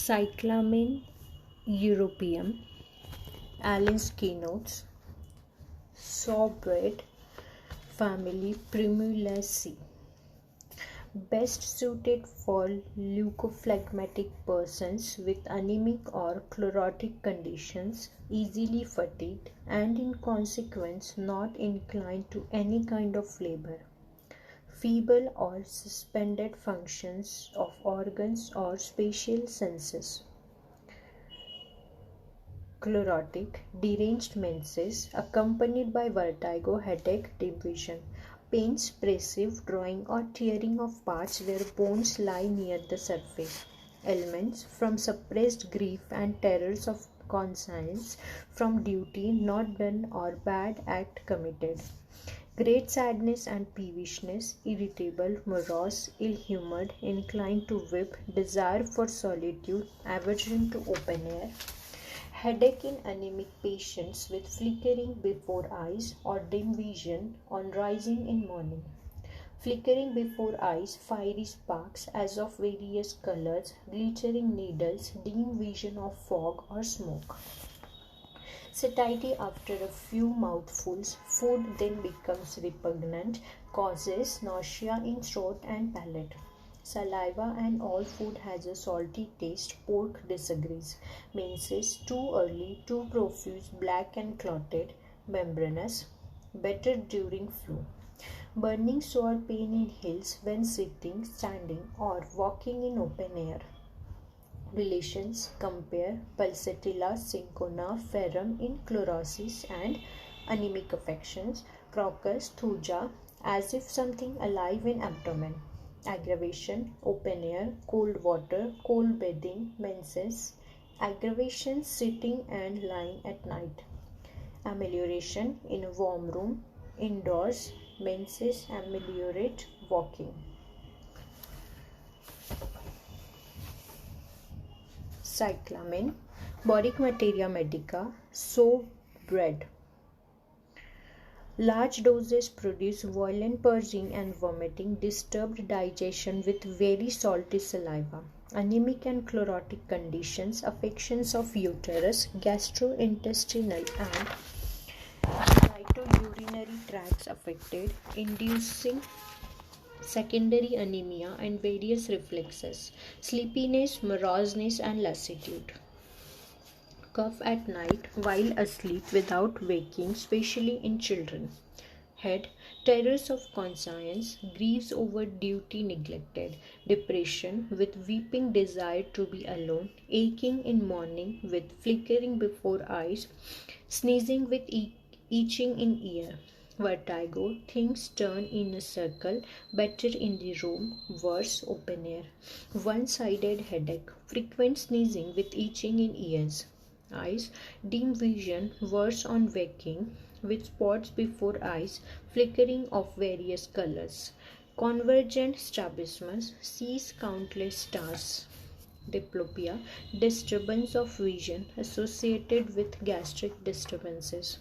Cyclamen europaeum, Allen's keynotes, Shawbread family Primulaceae. Best suited for leukophlegmatic persons with anemic or chlorotic conditions, easily fatigued, and in consequence not inclined to any kind of labor. Feeble or suspended functions of organs or spatial senses. Chlorotic, deranged menses, accompanied by vertigo, headache, dim vision. Pains, pressive, drawing or tearing of parts where bones lie near the surface. Ailments from suppressed grief and terrors of conscience, from duty not done or bad act committed. Great sadness and peevishness, irritable, morose, ill-humoured, inclined to weep, desire for solitude, aversion to open air. Headache in anemic patients with flickering before eyes or dim vision on rising in morning. Flickering before eyes, fiery sparks as of various colors, glittering needles, dim vision of fog or smoke. Satiety after a few mouthfuls, food then becomes repugnant, causes nausea in throat and palate. Saliva and all food has a salty taste, pork disagrees. Menses too early, too profuse, black and clotted, membranous, better during flu. Burning sore pain in heels when sitting, standing or walking in open air. Relations compare pulsatilla cinchona ferrum in chlorosis and anemic affections. Crocus thuja as if something alive in abdomen. Aggravation, open air, cold water, cold bathing, menses. Aggravation, sitting and lying at night. Amelioration, in a warm room, indoors, menses ameliorate, walking. Cyclamen, Homeopathic Materia Medica, Shawbread. Large doses produce violent purging and vomiting, disturbed digestion with very salty saliva, anemic and chlorotic conditions, affections of uterus, gastrointestinal and genitourinary tracts affected, inducing secondary anemia and various reflexes, sleepiness, moroseness and lassitude. Cough at night while asleep without waking, especially in children. Head, terrors of conscience, griefs over duty neglected, depression with weeping desire to be alone, aching in morning with flickering before eyes, sneezing with itching in ear. Vertigo, things turn in a circle, better in the room, worse open air. One-sided headache, frequent sneezing with itching in ears. Eyes, dim vision, worse on waking, with spots before eyes, flickering of various colors. Convergent strabismus, sees countless stars. Diplopia, disturbance of vision associated with gastric disturbances.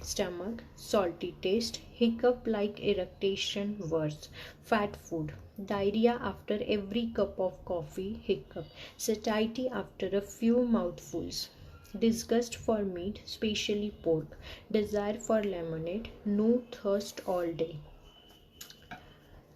Stomach, salty taste, hiccup like eructation, worse. Fat food, diarrhea after every cup of coffee, hiccup. Satiety after a few mouthfuls. Disgust for meat, especially pork. Desire for lemonade, no thirst all day.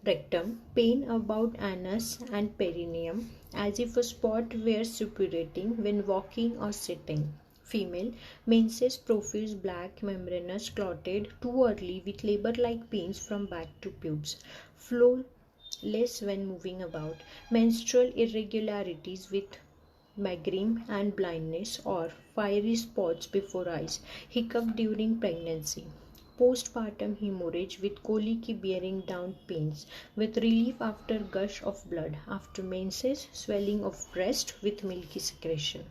Rectum, pain about anus and perineum, as if a spot were suppurating when walking or sitting. Female, menses profuse, black, membranous, clotted, too early with labor-like pains from back to pubes. Flow less when moving about. Menstrual irregularities with megrim and blindness or fiery spots before eyes. Hiccup during pregnancy. Postpartum hemorrhage with colicky bearing down pains, with relief after gush of blood, after menses, swelling of breast with milky secretion.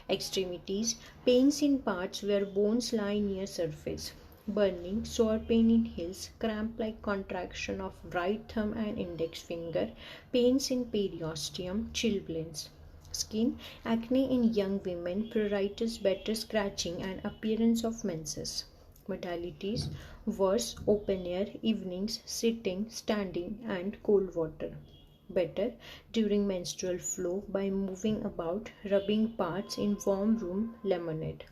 Extremities, pains in parts where bones lie near surface. Burning, sore pain in heels, cramp-like contraction of right thumb and index finger, pains in periosteum, chilblains. Skin, acne in young women, pruritus, better scratching and appearance of menses. Modalities, worse, open air, evenings, sitting, standing and cold water. better during menstrual flow by moving about, rubbing parts in warm room, lemonade.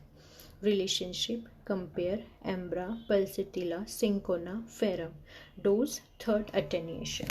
Relationship, compare Ambra, pulsatilla, cinchona, ferrum. Dose, third attenuation.